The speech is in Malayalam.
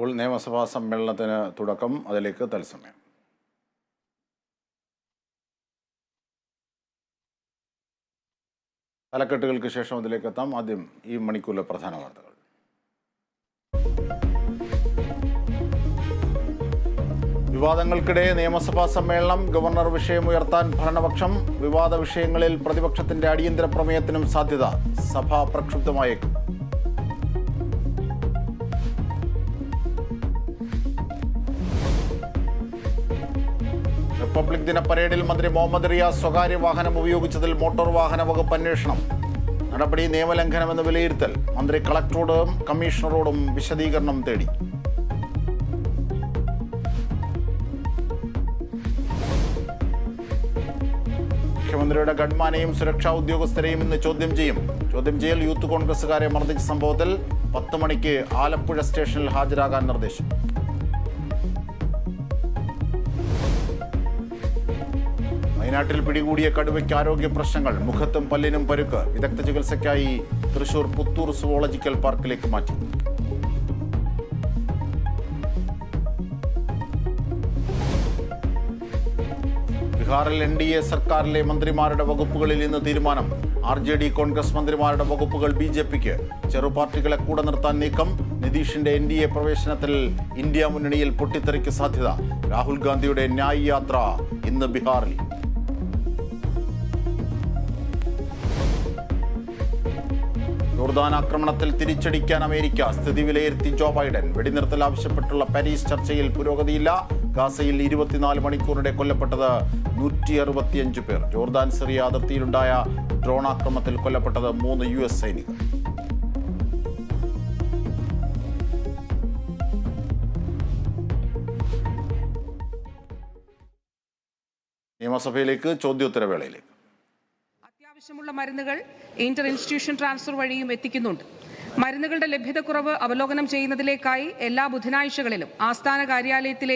അപ്പോൾ നിയമസഭാ സമ്മേളനത്തിന് തുടക്കം, അതിലേക്ക് തത്സമയം. തലക്കെട്ടുകൾക്ക് ശേഷം അതിലേക്ക് എത്താം. ആദ്യം ഈ മണിക്കൂറിലെ പ്രധാന വാർത്തകൾ. വിവാദങ്ങൾക്കിടെ നിയമസഭാ സമ്മേളനം. ഗവർണർ വിഷയമുയർത്താൻ ഭരണപക്ഷം. വിവാദ വിഷയങ്ങളിൽ പ്രതിപക്ഷത്തിന്റെ അടിയന്തര പ്രമേയത്തിനും സാധ്യത. സഭ പ്രക്ഷുബ്ധമായേക്കും. റിപ്പബ്ലിക് ദിന പരേഡിൽ മന്ത്രി മുഹമ്മദ് റിയാസ് സ്വകാര്യ വാഹനം ഉപയോഗിച്ചതിൽ മോട്ടോർ വാഹന വകുപ്പ് അന്വേഷണം. നടപടി നിയമലംഘനമെന്ന് വിലയിരുത്തൽ. മന്ത്രി കളക്ടറോടും കമ്മീഷണറോടും വിശദീകരണം തേടി. മുഖ്യമന്ത്രിയുടെ ഗൺമാനെയും സുരക്ഷാ ഉദ്യോഗസ്ഥരെയും ഇന്ന് ചോദ്യം ചെയ്യും. ചോദ്യം ചെയ്യൽ യൂത്ത് കോൺഗ്രസുകാരെ മർദ്ദിച്ച സംഭവത്തിൽ 10 മണിക്ക് ആലപ്പുഴ സ്റ്റേഷനിൽ ഹാജരാകാൻ നിർദ്ദേശം. വയനാട്ടിൽ പിടികൂടിയ കടുവയ്ക്ക് ആരോഗ്യ പ്രശ്നങ്ങൾ. മുഖത്തും പല്ലിനും പരുക്ക്. വിദഗ്ധ ചികിത്സയ്ക്കായി തൃശൂർ പുത്തൂർ സുവോളജിക്കൽ പാർക്കിലേക്ക് മാറ്റി. ബീഹാറിൽ NDA സർക്കാരിലെ മന്ത്രിമാരുടെ വകുപ്പുകളിൽ ഇന്ന് തീരുമാനം. RJD കോൺഗ്രസ് മന്ത്രിമാരുടെ വകുപ്പുകൾ BJPക്ക്. ചെറുപാർട്ടികളെ കൂടെ നിർത്താൻ നീക്കം. നിതീഷിന്റെ NDA പ്രവേശനത്തിൽ ഇന്ത്യ മുന്നണിയിൽ പൊട്ടിത്തെറിക്ക് സാധ്യത. രാഹുൽ ഗാന്ധിയുടെ ന്യായ് യാത്ര ഇന്ന് ബീഹാറിൽ. ജോർദാൻ ആക്രമണത്തിൽ തിരിച്ചടിക്കാൻ അമേരിക്ക. സ്ഥിതി വിലയിരുത്തി ജോ ബൈഡൻ. വെടിനിർത്തൽ ആവശ്യപ്പെട്ടുള്ള പാരീസ് ചർച്ചയിൽ പുരോഗതിയില്ല. ഗാസയിൽ 24 മണിക്കൂറിടെ കൊല്ലപ്പെട്ടത് 165 പേർ. ജോർദാൻ സിറിയ അതിർത്തിയിലുണ്ടായ ഡ്രോൺ ആക്രമണത്തിൽ കൊല്ലപ്പെട്ടത് 3 US സൈനികർ. നിയമസഭയിലേക്ക് ചോദ്യോത്തരവേളയിലേക്ക്. ആവശ്യമുള്ള മരുന്നുകൾ ഇന്റർ ഇൻസ്റ്റിറ്റ്യൂഷൻ ട്രാൻസ്ഫർ വഴിയും എത്തിക്കുന്നുണ്ട്. മരുന്നുകളുടെ ലഭ്യതക്കുറവ് അവലോകനം ചെയ്യുന്നതിലേക്കായി എല്ലാ ബുധനാഴ്ചകളിലും ആസ്ഥാന കാര്യാലയത്തിലെയും